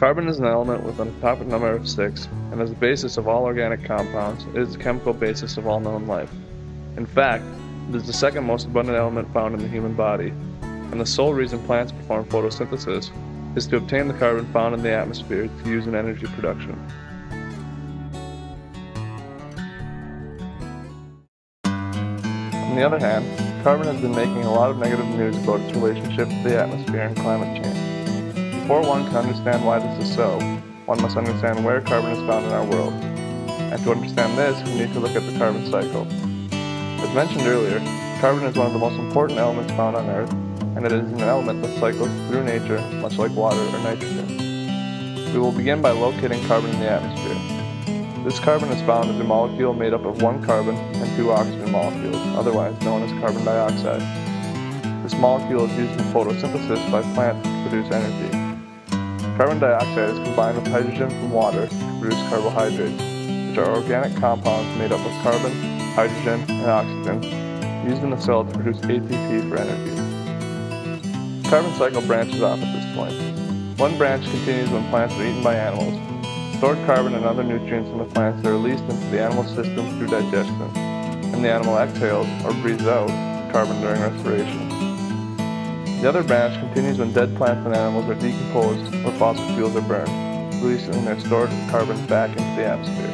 Carbon is an element with an atomic number of 6, and as the basis of all organic compounds, it is the chemical basis of all known life. In fact, it is the second most abundant element found in the human body, and the sole reason plants perform photosynthesis is to obtain the carbon found in the atmosphere to use in energy production. On the other hand, carbon has been making a lot of negative news about its relationship to the atmosphere and climate change. Before one can understand why this is so, one must understand where carbon is found in our world. And to understand this, we need to look at the carbon cycle. As mentioned earlier, carbon is one of the most important elements found on Earth, and it is an element that cycles through nature, much like water or nitrogen. We will begin by locating carbon in the atmosphere. This carbon is found as a molecule made up of one carbon and two oxygen molecules, otherwise known as carbon dioxide. This molecule is used in photosynthesis by plants to produce energy. Carbon dioxide is combined with hydrogen from water to produce carbohydrates, which are organic compounds made up of carbon, hydrogen, and oxygen, used in the cell to produce ATP for energy. The carbon cycle branches off at this point. One branch continues when plants are eaten by animals. Stored carbon and other nutrients in the plants are released into the animal system through digestion, and the animal exhales or breathes out carbon during respiration. The other branch continues when dead plants and animals are decomposed or fossil fuels are burned, releasing their stored carbon back into the atmosphere.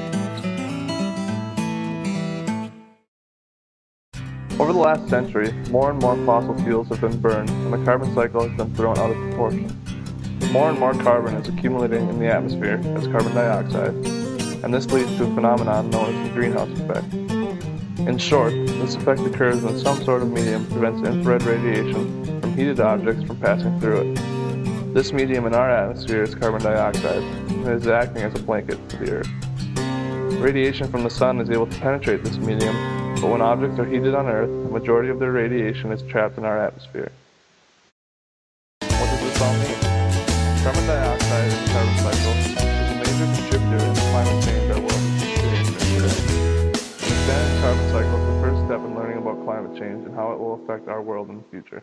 Over the last century, more and more fossil fuels have been burned, and the carbon cycle has been thrown out of proportion. More and more carbon is accumulating in the atmosphere as carbon dioxide, and this leads to a phenomenon known as the greenhouse effect. In short, this effect occurs when some sort of medium prevents infrared radiation from heated objects from passing through it. This medium in our atmosphere is carbon dioxide, and it is acting as a blanket for the Earth. Radiation from the sun is able to penetrate this medium, but when objects are heated on Earth, the majority of their radiation is trapped in our atmosphere. What does this all mean? Carbon dioxide in the carbon cycle is a major contributor in the climate change our world is experiencing today. Understanding the carbon cycle is the first step in learning about climate change and how it will affect our world in the future.